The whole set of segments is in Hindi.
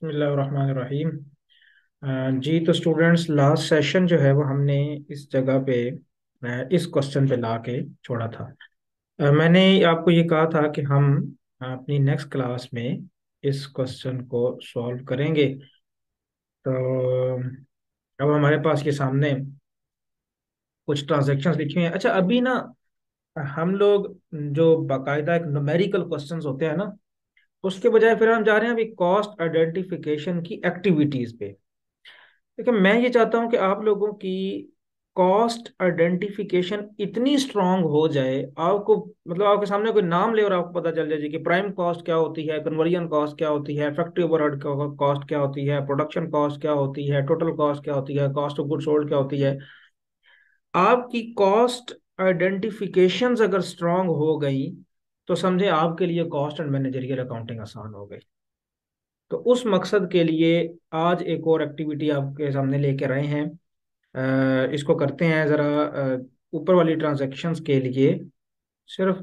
बिस्मिल्लाहिर्रहमानिर्रहीम। जी तो स्टूडेंट्स, लास्ट सेशन जो है वो हमने इस जगह पे इस क्वेश्चन पे ला के छोड़ा था। मैंने आपको ये कहा था कि हम अपनी नेक्स्ट क्लास में इस क्वेश्चन को सॉल्व करेंगे। तो अब हमारे पास ये सामने कुछ ट्रांजैक्शंस लिखी हुई हैं। अच्छा, अभी ना हम लोग जो बाकायदा एक न्यूमेरिकल क्वेश्चंस होते हैं ना, उसके बजाय फिर हम जा रहे हैं अभी कॉस्ट आइडेंटिफिकेशन की एक्टिविटीज पे। देखिए, मैं ये चाहता हूं कि आप लोगों की कॉस्ट आइडेंटिफिकेशन इतनी स्ट्रांग हो जाए, आपको मतलब आपके सामने कोई नाम ले और आपको पता चल जाए जी कि प्राइम कॉस्ट क्या होती है, कन्वर्जन कॉस्ट क्या होती है, फैक्ट्री ओवरहेड कॉस्ट क्या होती है, प्रोडक्शन कॉस्ट क्या होती है, टोटल कॉस्ट क्या होती है, कॉस्ट ऑफ गुड सोल्ड क्या होती है। आपकी कॉस्ट आइडेंटिफिकेशंस अगर स्ट्रांग हो गई तो समझे आपके लिए कॉस्ट एंड मैनेजरियल अकाउंटिंग आसान हो गई। तो उस मकसद के लिए आज एक और एक्टिविटी आपके सामने लेकर आए हैं। इसको करते हैं ज़रा। ऊपर वाली ट्रांजैक्शंस के लिए सिर्फ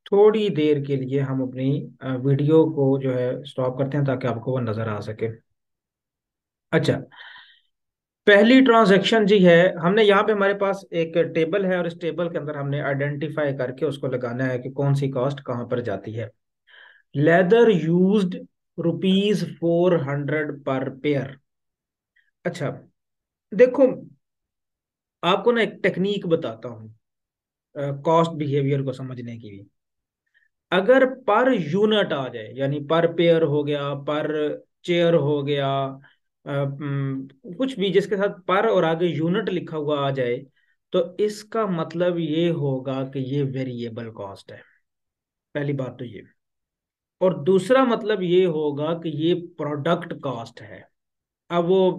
थोड़ी देर के लिए हम अपनी वीडियो को जो है स्टॉप करते हैं ताकि आपको वो नज़र आ सके। अच्छा, पहली ट्रांजैक्शन जी है। हमने यहाँ पे हमारे पास एक टेबल है और इस टेबल के अंदर हमने आइडेंटिफाई करके उसको लगाना है कि कौन सी कॉस्ट कहाँ पर जाती है। लेदर यूज्ड ₹400 पर पेयर। अच्छा, देखो, आपको ना एक टेक्निक बताता हूँ कॉस्ट बिहेवियर को समझने की भी। अगर पर यूनिट आ जाए, यानी पर पेयर हो गया, पर चेयर हो गया, कुछ भी जिसके साथ पर और आगे यूनिट लिखा हुआ आ जाए, तो इसका मतलब ये होगा कि ये वेरिएबल कॉस्ट है। पहली बात तो ये। और दूसरा मतलब ये होगा कि ये प्रोडक्ट कॉस्ट है। अब वो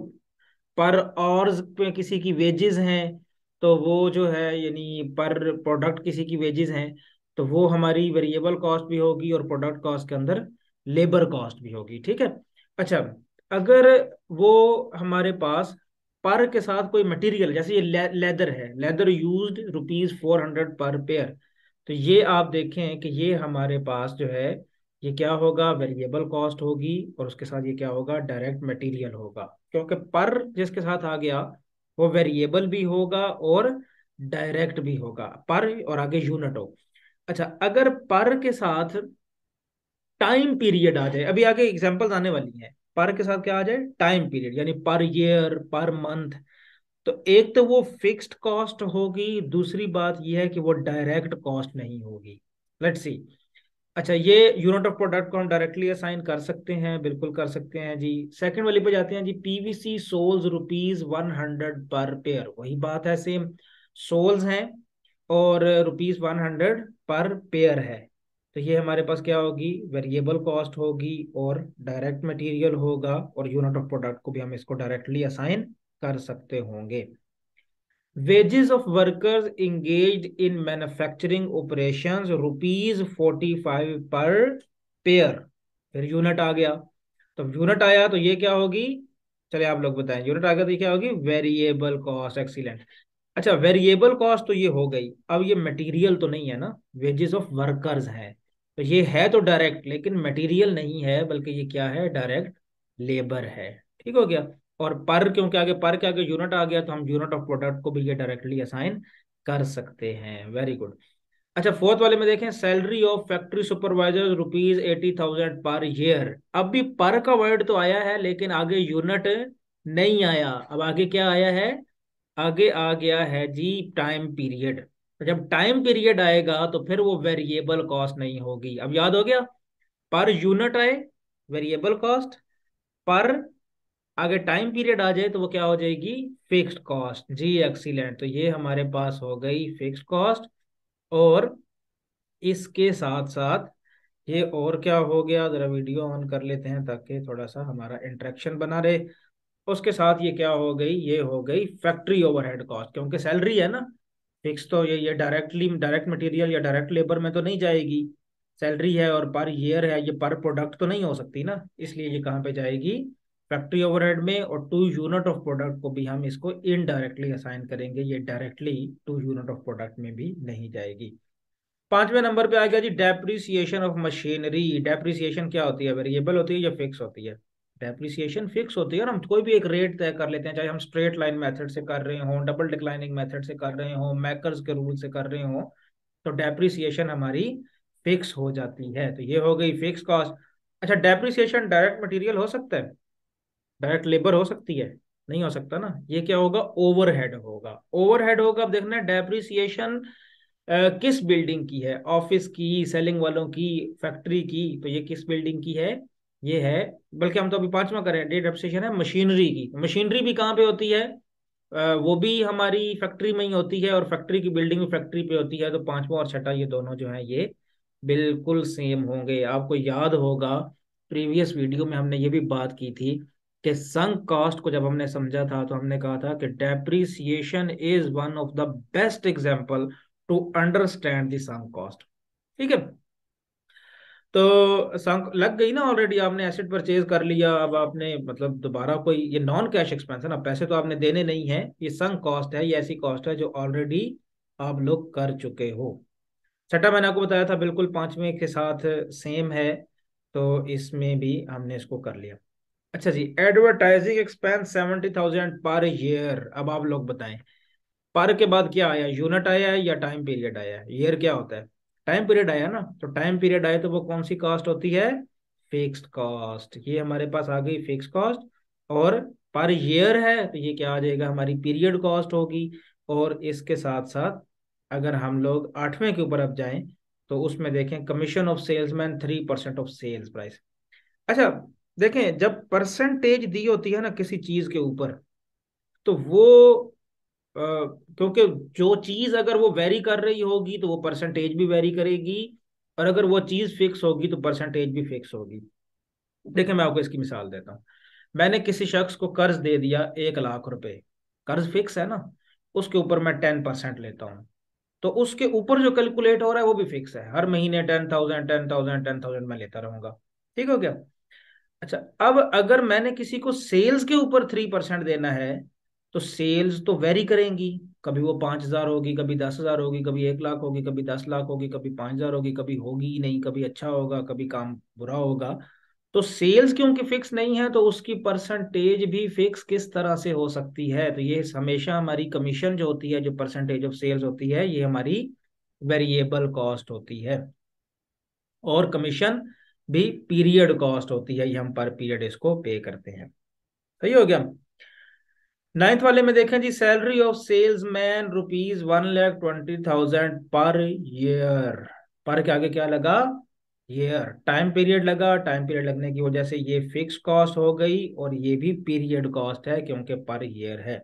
पर आवर्स पे किसी की वेजेस हैं, तो वो जो है यानी पर प्रोडक्ट किसी की वेजेस हैं, तो वो हमारी वेरिएबल कॉस्ट भी होगी और प्रोडक्ट कॉस्ट के अंदर लेबर कॉस्ट भी होगी। ठीक है। अच्छा, अगर वो हमारे पास पर के साथ कोई मटेरियल, जैसे ये लेदर है, लेदर यूज्ड ₹400 पर पेयर, तो ये आप देखें कि ये हमारे पास जो है ये क्या होगा, वेरिएबल कॉस्ट होगी, और उसके साथ ये क्या होगा, डायरेक्ट मटेरियल होगा। क्योंकि पर जिसके साथ आ गया वो वेरिएबल भी होगा और डायरेक्ट भी होगा, पर और आगे यूनिट हो। अच्छा, अगर पर के साथ टाइम पीरियड आ जाए, अभी आगे एग्जांपल्स आने वाली हैं, पर के साथ क्या आ जाए, टाइम पीरियड, यानी पर ईयर, पर मंथ, तो एक तो वो फिक्स्ड कॉस्ट होगी, दूसरी बात यह है कि वो डायरेक्ट कॉस्ट नहीं होगी। Let's see. अच्छा, ये यूनिट ऑफ प्रोडक्ट को हम डायरेक्टली असाइन कर सकते हैं, बिल्कुल कर सकते हैं जी। सेकंड वाली पे जाते हैं जी। पीवीसी सोल्स ₹100 पर पेयर, वही बात है, सेम सोल्स हैं और ₹100 पर पेयर है। तो ये हमारे पास क्या होगी, वेरिएबल कॉस्ट होगी और डायरेक्ट मटेरियल होगा, और यूनिट ऑफ प्रोडक्ट को भी हम इसको डायरेक्टली असाइन कर सकते होंगे। Wages of workers engaged in manufacturing operations ₹45 पर पेयर। फिर यूनिट आ गया, तो यूनिट आया तो ये क्या होगी, चले आप लोग बताएं, यूनिट आ गया तो ये क्या होगी, वेरिएबल कॉस्ट। एक्सीलेंट। अच्छा, वेरिएबल कॉस्ट तो ये हो गई। अब ये मटेरियल तो नहीं है ना, वेजेस ऑफ वर्कर्स है, तो ये है तो डायरेक्ट, लेकिन मटेरियल नहीं है, बल्कि ये क्या है, डायरेक्ट लेबर है। ठीक हो गया। और पर, क्योंकि आगे पर के आगे यूनिट आ गया, तो हम यूनिट ऑफ प्रोडक्ट को भी ये डायरेक्टली असाइन कर सकते हैं। Very good. अच्छा, फोर्थ वाले में देखें, salary of factory supervisor ₹80,000 per year. अब भी पर का वर्ड तो आया है, लेकिन आगे यूनिट नहीं आया। अब आगे क्या आया है, आगे आ गया है जी टाइम पीरियड। तो जब टाइम पीरियड आएगा तो फिर वो वेरिएबल कॉस्ट नहीं होगी। अब याद हो गया, पर यूनिट आए वेरिएबल कॉस्ट, पर आगे टाइम पीरियड आ जाए तो वो क्या हो जाएगी, फिक्स्ड कॉस्ट जी। एक्सीलेंट। तो ये हमारे पास हो गई फिक्स्ड कॉस्ट, और इसके साथ साथ ये और क्या हो गया, जरा वीडियो ऑन कर लेते हैं ताकि थोड़ा सा हमारा इंटरेक्शन बना रहे। उसके साथ ये क्या हो गई, ये हो गई फैक्ट्री ओवरहेड कॉस्ट, क्योंकि सैलरी है ना, फिक्स, तो ये डायरेक्टली डायरेक्ट मटेरियल या डायरेक्ट लेबर में तो नहीं जाएगी। सैलरी है और पर ईयर है, ये पर प्रोडक्ट तो नहीं हो सकती ना, इसलिए ये कहाँ पे जाएगी, फैक्ट्री ओवरहेड में। और टू यूनिट ऑफ प्रोडक्ट को भी हम इसको इनडायरेक्टली असाइन करेंगे, ये directly to unit of product में भी नहीं जाएगी। पांचवें नंबर पे आ गया जी डेप्रिसिएशन ऑफ मशीनरी। डेप्रिसिएशन क्या होती है, वेरिएबल होती है या फिक्स होती है, डेप्रिसिएशन फिक्स होती है ना, हम कोई भी एक रेट तय कर लेते हैं, चाहे हम स्ट्रेट लाइन मेथड से कर रहे हो, डबल डिक्लाइनिंग मेथड से कर रहे हो, मैकर्स के रूल से कर रहे हो, तो डेप्रिसिएशन हमारी फिक्स हो जाती है। तो ये हो गई फिक्स कॉस्ट। अच्छा, डेप्रिसिएशन डायरेक्ट मटेरियल हो सकता है, डायरेक्ट लेबर हो सकती है? नहीं हो सकता ना। ये क्या होगा? ओवरहेड होगा। ओवरहेड होगा। अब देखना है डेप्रिसिएशन किस बिल्डिंग की है, ऑफिस की, सेलिंग वालों की, फैक्ट्री की, तो ये किस बिल्डिंग की है? ये है, बल्कि हम तो अभी पांचवा करें, डे डेप्रिसिएशन है मशीनरी की। मशीनरी भी कहाँ पे होती है? वो भी हमारी फैक्ट्री में ही होती है, और फैक्ट्री की बिल्डिंग भी फैक्ट्री पे होती है। तो पांचवा और छठा ये दोनों जो है ये बिल्कुल सेम होंगे। आपको याद होगा प्रीवियस वीडियो में हमने ये भी बात की थी कि संक कॉस्ट को जब हमने समझा था तो हमने कहा था कि depreciation is one of the best example to understand the sunk cost. ठीक है, तो संक लग गई ना ऑलरेडी, आपने एसेट परचेज कर लिया, अब आपने मतलब दोबारा कोई, ये नॉन कैश एक्सपेंस है ना, पैसे तो आपने देने नहीं है, ये संक कॉस्ट है, ये ऐसी कॉस्ट है जो ऑलरेडी आप लोग कर चुके हो। छठा मैंने आपको बताया था बिल्कुल पांचवें के साथ सेम है, तो इसमें भी हमने इसको कर लिया। अच्छा जी, एडवर्टाइजिंग एक्सपेंस 70,000 पर ईयर। अब आप लोग बताएं, पर के बाद क्या आया? यूनिट आया है या टाइम पीरियड आया है? ईयर क्या होता है? टाइम पीरियड आया ना, तो टाइम पीरियड आया तो वो कौन सी कॉस्ट होती है? Fixed cost. ये हमारे पास आ गई फिक्स कॉस्ट। और पर ईयर है तो ये क्या आ जाएगा? हमारी पीरियड कॉस्ट होगी। और इसके साथ साथ अगर हम लोग आठवें के ऊपर अब जाएं तो उसमें देखें commission of salesman 3% of sales price. अच्छा, देखें जब परसेंटेज दी होती है ना किसी चीज के ऊपर, तो वो क्योंकि जो चीज अगर वो वेरी कर रही होगी तो वो परसेंटेज भी वेरी करेगी, और अगर वो चीज फिक्स होगी तो परसेंटेज भी फिक्स होगी। देखिए मैं आपको इसकी मिसाल देता हूँ। मैंने किसी शख्स को कर्ज दे दिया 1 लाख रुपए, कर्ज फिक्स है ना, उसके ऊपर मैं 10% लेता हूँ, तो उसके ऊपर जो कैलकुलेट हो रहा है वो भी फिक्स है, हर महीने 10,000 10,000 10,000 मैं लेता रहूंगा। ठीक हो गया? अच्छा, अब अगर मैंने किसी को सेल्स के ऊपर 3% देना है, तो सेल्स तो वेरी करेंगी, कभी वो 5,000 होगी, कभी 10,000 होगी, कभी 1 लाख होगी, कभी 10 लाख होगी, कभी 5,000 होगी, कभी होगी ही नहीं, कभी अच्छा होगा, कभी काम बुरा होगा। तो सेल्स क्योंकि फिक्स नहीं है तो उसकी परसेंटेज भी फिक्स किस तरह से हो सकती है? तो ये हमेशा हमारी कमीशन जो होती है, जो परसेंटेज ऑफ सेल्स होती है, ये हमारी वेरिएबल कॉस्ट होती है। और कमीशन भी पीरियड कॉस्ट होती है, ये हम पर पीरियड इसको पे करते हैं। सही हो गया? नाइन्थ वाले में देखें जी, salary of salesman ₹1,20,000 per year. Per के आगे क्या लगा? ईयर। टाइम पीरियड लगा, टाइम पीरियड लगने की वजह से ये फिक्स कॉस्ट हो गई, और ये भी पीरियड कॉस्ट है क्योंकि पर ईयर है।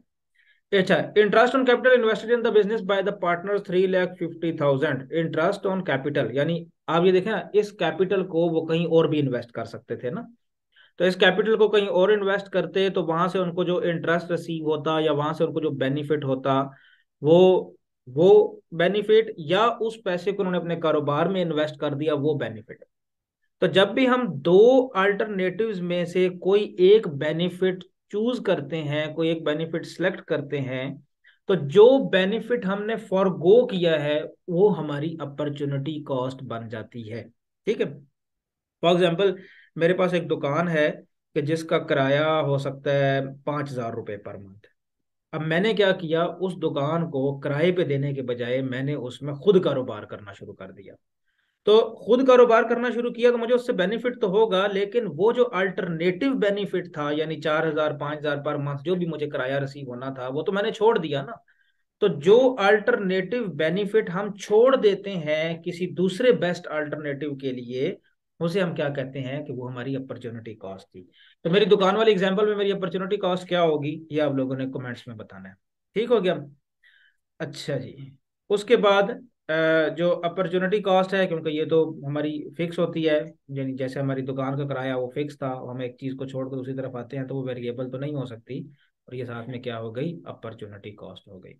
अच्छा, interest on capital invested in the business by the partner 3,50,000। Interest on capital, यानी आप ये देखें ना, इस कैपिटल को वो कहीं और भी इन्वेस्ट कर सकते थे ना, तो इस कैपिटल को कहीं और इन्वेस्ट करते तो वहां से उनको जो इंटरेस्ट रिसीव होता या वहां से उनको जो बेनिफिट होता, वो वो बेनिफिट, या उस पैसे को उन्होंने अपने कारोबार में इन्वेस्ट कर दिया, वो बेनिफिट। तो जब भी हम दो अल्टरनेटिव्स में से कोई एक बेनिफिट चूज करते हैं, कोई एक बेनिफिट सिलेक्ट करते हैं, तो जो बेनिफिट हमने फॉरगो किया है वो हमारी अपॉर्चुनिटी कॉस्ट बन जाती है। ठीक है? फॉर एग्जाम्पल, मेरे पास एक दुकान है कि जिसका किराया हो सकता है 5,000 रुपये पर मंथ। अब मैंने क्या किया, उस दुकान को किराए पे देने के बजाय मैंने उसमें खुद कारोबार करना शुरू कर दिया। तो खुद कारोबार करना शुरू किया तो मुझे उससे बेनिफिट तो होगा, लेकिन वो जो अल्टरनेटिव बेनिफिट था, यानी 4,000 5,000 पर मंथ जो भी मुझे किराया रिसीव होना था, वो तो मैंने छोड़ दिया ना। तो जो अल्टरनेटिव बेनिफिट हम छोड़ देते हैं किसी दूसरे बेस्ट अल्टरनेटिव के लिए, उसे हम क्या कहते हैं कि वो हमारी अपॉर्चुनिटी कॉस्ट थी। तो मेरी दुकान वाली एग्जांपल में मेरी अपॉर्चुनिटी कॉस्ट क्या होगी, ये आप लोगों ने कमेंट्स में बताना है। ठीक हो गया? अच्छा जी, उसके बाद जो अपॉर्चुनिटी कॉस्ट है, क्योंकि ये तो हमारी फिक्स होती है, यानी जैसे हमारी दुकान का किराया वो फिक्स था, हम एक चीज़ को छोड़कर दूसरी तरफ आते हैं तो वो वेरिएबल तो नहीं हो सकती, और ये साथ में क्या हो गई? अपॉर्चुनिटी कॉस्ट हो गई।